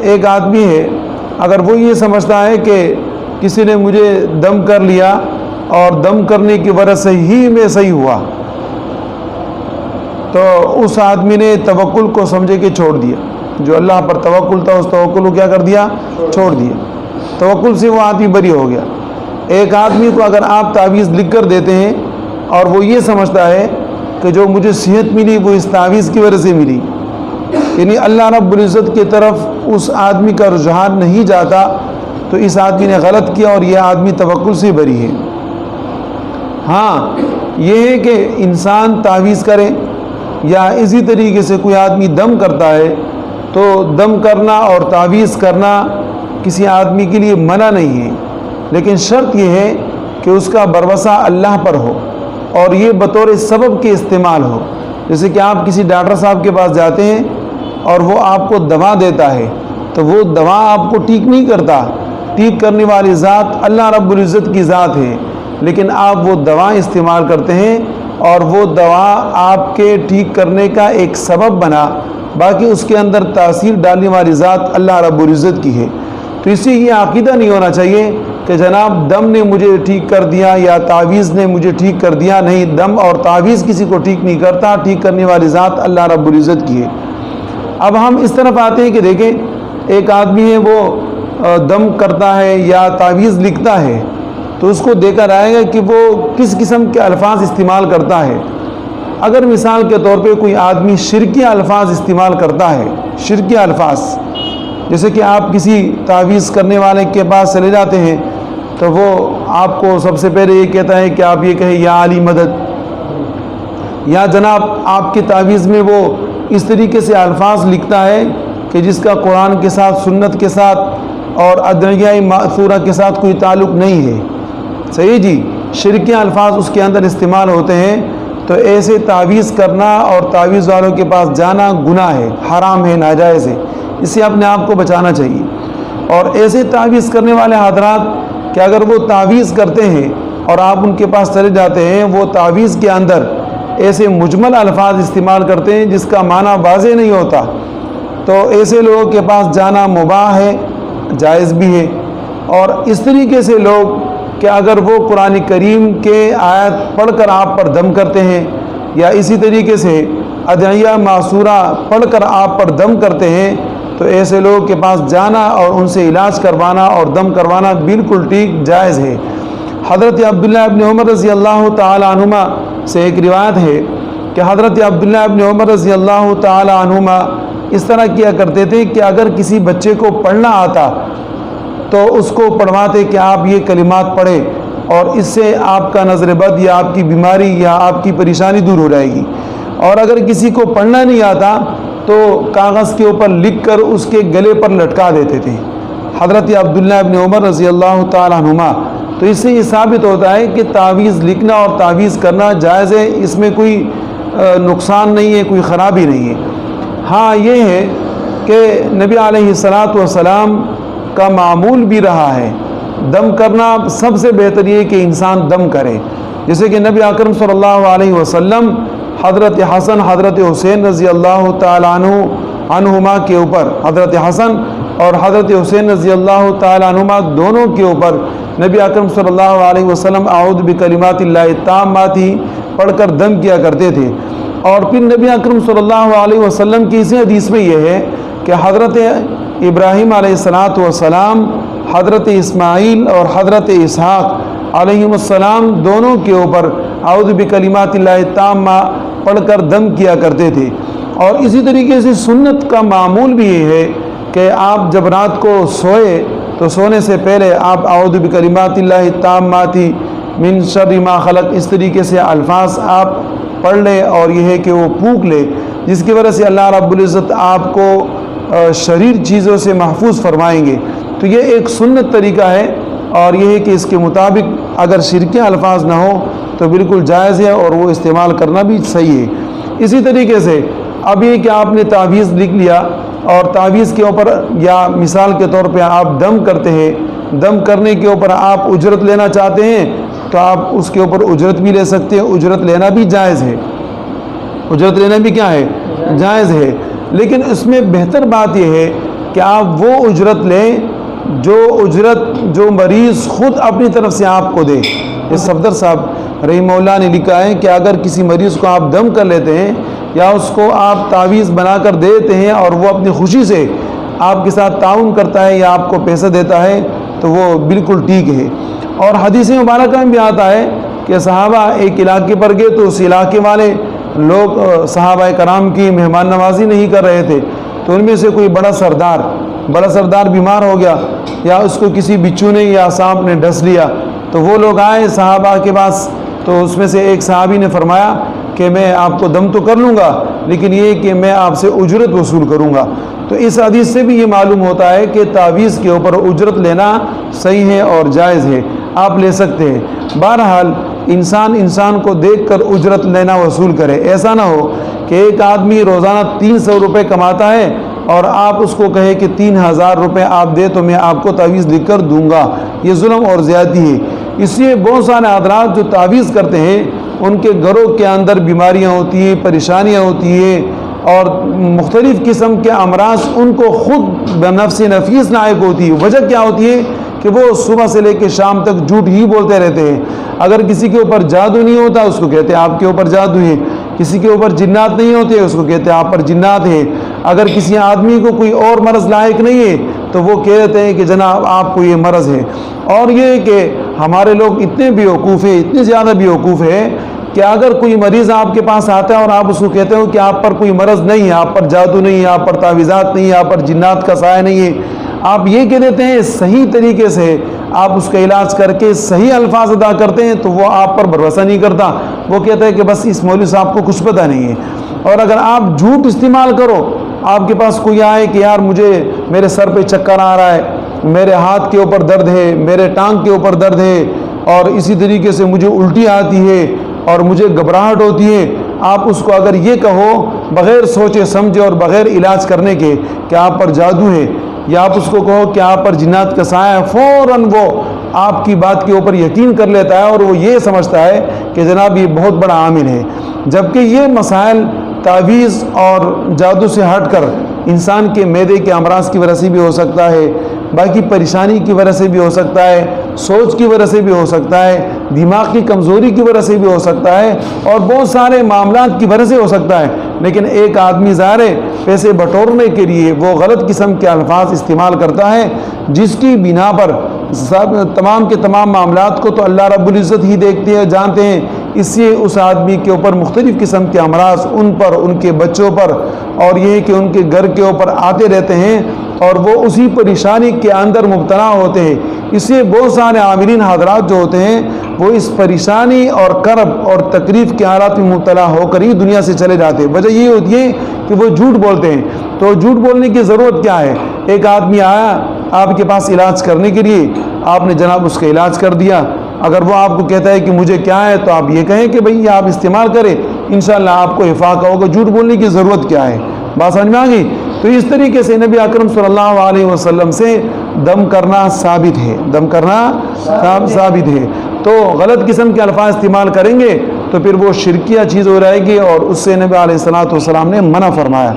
ایک آدمی ہے، اگر وہ یہ سمجھتا ہے کہ کسی نے مجھے دم کر لیا اور دم کرنے کی وجہ سے ہی میں صحیح ہوا، تو اس آدمی نے توکل کو سمجھے کہ چھوڑ دیا، جو اللہ پر توکل تھا اس توکل کو کیا کر دیا؟ چھوڑ دیا، توکل سے وہ آدمی بری ہو گیا۔ ایک آدمی کو اگر آپ تعویذ لکھ کر دیتے ہیں اور وہ یہ سمجھتا ہے کہ جو مجھے صحت ملی وہ اس تعویذ کی وجہ سے ملی، یعنی اللہ رب العزت کی طرف اس آدمی کا رجحان نہیں جاتا، تو اس آدمی نے غلط کیا اور یہ آدمی توکل سے بری ہے۔ ہاں یہ ہے کہ انسان تعویذ کرے یا اسی طریقے سے کوئی آدمی دم کرتا ہے، تو دم کرنا اور تعویذ کرنا کسی آدمی کے لیے منع نہیں ہے، لیکن شرط یہ ہے کہ اس کا بھروسہ اللہ پر ہو اور یہ بطور سبب کے استعمال ہو۔ جیسے کہ آپ کسی ڈاکٹر صاحب کے پاس جاتے ہیں اور وہ آپ کو دوا دیتا ہے، تو وہ دوا آپ کو ٹھیک نہیں کرتا، ٹھیک کرنے والی ذات اللہ رب العزت کی ذات ہے، لیکن آپ وہ دوا استعمال کرتے ہیں اور وہ دوا آپ کے ٹھیک کرنے کا ایک سبب بنا، باقی اس کے اندر تاثیر ڈالنے والی ذات اللہ رب العزت کی ہے۔ تو اس سے یہ عقیدہ نہیں ہونا چاہیے کہ جناب دم نے مجھے ٹھیک کر دیا یا تعویذ نے مجھے ٹھیک کر دیا، نہیں، دم اور تعویذ کسی کو ٹھیک نہیں کرتا، ٹھیک کرنے والی ذات اللہ رب العزت کی ہے۔ اب ہم اس طرف آتے ہیں کہ دیکھیں ایک آدمی ہے وہ دم کرتا ہے یا تعویذ لکھتا ہے، تو اس کو دیکھا جائے گا کہ وہ کس قسم کے الفاظ استعمال کرتا ہے۔ اگر مثال کے طور پہ کوئی آدمی شرکی الفاظ استعمال کرتا ہے، شرکی الفاظ، جیسے کہ آپ کسی تعویذ کرنے والے کے پاس چلے جاتے ہیں تو وہ آپ کو سب سے پہلے یہ کہتا ہے کہ آپ یہ کہیں یا علی مدد، یا جناب آپ کی تعویذ میں وہ اس طریقے سے الفاظ لکھتا ہے کہ جس کا قرآن کے ساتھ، سنت کے ساتھ اور ادعیہ مأثورہ کے ساتھ کوئی تعلق نہیں ہے، صحیح جی، شرکی الفاظ اس کے اندر استعمال ہوتے ہیں۔ تو ایسے تعویذ کرنا اور تعویذ والوں کے پاس جانا گناہ ہے، حرام ہے، ناجائز ہے، اس سے اپنے آپ کو بچانا چاہیے۔ اور ایسے تعویذ کرنے والے حضرات کہ اگر وہ تعویذ کرتے ہیں اور آپ ان کے پاس چلے جاتے ہیں، وہ تعویذ کے اندر ایسے مجمل الفاظ استعمال کرتے ہیں جس کا معنی واضح نہیں ہوتا، تو ایسے لوگوں کے پاس جانا مباح ہے، جائز بھی ہے۔ اور اس طریقے سے لوگ کہ اگر وہ قرآن کریم کے آیت پڑھ کر آپ پر دم کرتے ہیں یا اسی طریقے سے ادعیہ معصورہ پڑھ کر آپ پر دم کرتے ہیں، تو ایسے لوگوں کے پاس جانا اور ان سے علاج کروانا اور دم کروانا بالکل ٹھیک جائز ہے۔ حضرت عبداللہ ابن عمر رضی اللہ تعالی عنہما سے ایک روایت ہے کہ حضرت عبداللہ ابن عمر رضی اللہ تعالی عنہما اس طرح کیا کرتے تھے کہ اگر کسی بچے کو پڑھنا آتا تو اس کو پڑھواتے کہ آپ یہ کلمات پڑھیں اور اس سے آپ کا نظر بد یا آپ کی بیماری یا آپ کی پریشانی دور ہو جائے گی۔ اور اگر کسی کو پڑھنا نہیں آتا تو کاغذ کے اوپر لکھ کر اس کے گلے پر لٹکا دیتے تھے حضرت عبداللہ ابن عمر رضی اللہ تعالیٰ عنہما۔ تو اس سے یہ ثابت ہوتا ہے کہ تعویذ لکھنا اور تعویذ کرنا جائز ہے، اس میں کوئی نقصان نہیں ہے، کوئی خرابی نہیں ہے۔ ہاں یہ ہے کہ نبی علیہ الصلاۃ والسلام کا معمول بھی رہا ہے دم کرنا، سب سے بہتر یہ کہ انسان دم کرے، جیسے کہ نبی اکرم صلی اللہ علیہ وسلم حضرت حسن حضرت حسین رضی اللہ تعالیٰ عنہما کے اوپر، حضرت حسن اور حضرت حسین رضی اللہ تعالیٰ عنہما دونوں کے اوپر نبی اکرم صلی اللہ علیہ وسلم اعوذ بکلمات اللہ التامات پڑھ کر دم کیا کرتے تھے۔ اور پھر نبی اکرم صلی اللہ علیہ وسلم کی اسی حدیث میں یہ ہے کہ حضرت ابراہیم علیہ السلام، حضرت اسماعیل اور حضرت اسحاق علیہم السلام دونوں کے اوپر اعوذ بکلمات اللہ التامہ پڑھ کر دم کیا کرتے تھے۔ اور اسی طریقے سے سنت کا معمول بھی یہ ہے کہ آپ جب رات کو سوئے تو سونے سے پہلے آپ اعوذ بکلمات اللہ التامات من شر ما خلق اس طریقے سے الفاظ آپ پڑھ لیں، اور یہ ہے کہ وہ پھونک لے، جس کی وجہ سے اللہ رب العزت آپ کو شریر چیزوں سے محفوظ فرمائیں گے۔ تو یہ ایک سنت طریقہ ہے، اور یہ ہے کہ اس کے مطابق اگر شرکی الفاظ نہ ہو تو بالکل جائز ہے اور وہ استعمال کرنا بھی صحیح ہے۔ اسی طریقے سے اب یہ کہ آپ نے تعویذ لکھ لیا اور تعویذ کے اوپر یا مثال کے طور پہ آپ دم کرتے ہیں، دم کرنے کے اوپر آپ اجرت لینا چاہتے ہیں تو آپ اس کے اوپر اجرت بھی لے سکتے ہیں، اجرت لینا بھی جائز ہے، اجرت لینا بھی کیا ہے؟ جائز ہے۔ لیکن اس میں بہتر بات یہ ہے کہ آپ وہ اجرت لیں جو اجرت جو مریض خود اپنی طرف سے آپ کو دے. یہ صفدر صاحب رحمہ اللہ نے لکھا ہے کہ اگر کسی مریض کو آپ دم کر لیتے ہیں یا اس کو آپ تعویذ بنا کر دیتے ہیں اور وہ اپنی خوشی سے آپ کے ساتھ تعاون کرتا ہے یا آپ کو پیسہ دیتا ہے تو وہ بالکل ٹھیک ہے. اور حدیث مبارکہ میں بھی آتا ہے کہ صحابہ ایک علاقے پر گئے تو اس علاقے والے لوگ صحابہ کرام کی مہمان نوازی نہیں کر رہے تھے، تو ان میں سے کوئی بڑا سردار بیمار ہو گیا یا اس کو کسی بچھو نے یا سانپ نے ڈس لیا. تو وہ لوگ آئے صحابہ کے پاس، تو اس میں سے ایک صحابی نے فرمایا کہ میں آپ کو دم تو کر لوں گا لیکن یہ کہ میں آپ سے اجرت وصول کروں گا. تو اس حدیث سے بھی یہ معلوم ہوتا ہے کہ تعویذ کے اوپر اجرت لینا صحیح ہے اور جائز ہے، آپ لے سکتے ہیں. بہرحال انسان کو دیکھ کر اجرت لینا وصول کرے. ایسا نہ ہو کہ ایک آدمی روزانہ 300 روپے کماتا ہے اور آپ اس کو کہے کہ 3000 روپے آپ دے تو میں آپ کو تعویذ لکھ کر دوں گا. یہ ظلم اور زیادتی ہے. اس لیے بہت سارے حضرات جو تعویذ کرتے ہیں ان کے گھروں کے اندر بیماریاں ہوتی ہیں، پریشانیاں ہوتی ہیں اور مختلف قسم کے امراض ان کو خود بنفس نفیس لائق ہوتی ہے. وجہ کیا ہوتی ہے کہ وہ صبح سے لے کے شام تک جھوٹ ہی بولتے رہتے ہیں. اگر کسی کے اوپر جادو نہیں ہوتا اس کو کہتے ہیں آپ کے اوپر جادو ہے، کسی کے اوپر جنات نہیں ہوتے اس کو کہتے ہیں آپ پر جنات ہیں. اگر کسی آدمی کو کوئی اور مرض لاحق نہیں ہے تو وہ کہتے ہیں کہ جناب آپ کو یہ مرض ہے. اور یہ کہ ہمارے لوگ اتنے بیوقوف ہیں، اتنے زیادہ بیوقوف ہیں کہ اگر کوئی مریض آپ کے پاس آتا ہے اور آپ اس کو کہتے ہو کہ آپ پر کوئی مرض نہیں ہے، آپ پر جادو نہیں ہے، آپ پر تعویذات نہیں ہے، آپ پر جنات کا سایہ نہیں ہے، آپ یہ کہہ دیتے ہیں صحیح طریقے سے آپ اس کا علاج کر کے صحیح الفاظ ادا کرتے ہیں تو وہ آپ پر بھروسہ نہیں کرتا. وہ کہتا ہے کہ بس اس مولوی صاحب کو کچھ پتہ نہیں ہے. اور اگر آپ جھوٹ استعمال کرو، آپ کے پاس کوئی آئے کہ یار مجھے میرے سر پہ چکر آ رہا ہے، میرے ہاتھ کے اوپر درد ہے، میرے ٹانگ کے اوپر درد ہے اور اسی طریقے سے مجھے الٹی آتی ہے اور مجھے گھبراہٹ ہوتی ہے، آپ اس کو اگر یہ کہو بغیر سوچے سمجھے اور بغیر علاج کرنے کے کہ آپ پر جادو ہے، یا آپ اس کو کہو کہ آپ پر جنات کا سایہ ہے، فوراً وہ آپ کی بات کے اوپر یقین کر لیتا ہے اور وہ یہ سمجھتا ہے کہ جناب یہ بہت بڑا عامل ہے. جبکہ یہ مسائل تعویذ اور جادو سے ہٹ کر انسان کے معدے کے امراض کی وجہ سے بھی ہو سکتا ہے، باقی پریشانی کی وجہ سے بھی ہو سکتا ہے، سوچ کی وجہ سے بھی ہو سکتا ہے، دماغ کی کمزوری کی وجہ سے بھی ہو سکتا ہے اور بہت سارے معاملات کی وجہ سے ہو سکتا ہے. لیکن ایک آدمی ظاہر ہے پیسے بٹورنے کے لیے وہ غلط قسم کے الفاظ استعمال کرتا ہے جس کی بنا پر تمام کے تمام معاملات کو تو اللہ رب العزت ہی دیکھتے ہیں، جانتے ہیں. اس سے اس آدمی کے اوپر مختلف قسم کے امراض ان پر، ان کے بچوں پر اور یہ کہ ان کے گھر کے اوپر آتے رہتے ہیں اور وہ اسی پریشانی کے اندر مبتلا ہوتے ہیں. اس سے بہت سارے عاملین حضرات جو ہوتے ہیں وہ اس پریشانی اور کرب اور تکلیف کے حالات میں مبتلا ہو کر ہی دنیا سے چلے جاتے ہیں. وجہ یہ ہوتی ہے کہ وہ جھوٹ بولتے ہیں. تو جھوٹ بولنے کی ضرورت کیا ہے؟ ایک آدمی آیا آپ کے پاس علاج کرنے کے لیے، آپ نے جناب اس کا علاج کر دیا. اگر وہ آپ کو کہتا ہے کہ مجھے کیا ہے تو آپ یہ کہیں کہ بھئی یہ آپ استعمال کریں، انشاءاللہ آپ کو افاقہ ہوگا. جھوٹ بولنے کی ضرورت کیا ہے؟ بات سمجھ میں آ گئی؟ تو اس طریقے سے نبی اکرم صلی اللہ علیہ وسلم سے دم کرنا ثابت ہے، دم کرنا ثابت ہے. تو غلط قسم کے الفاظ استعمال کریں گے تو پھر وہ شرکیہ چیز ہو جائے گی اور اس سے نبی علیہ الصلوۃ والسلام نے منع فرمایا.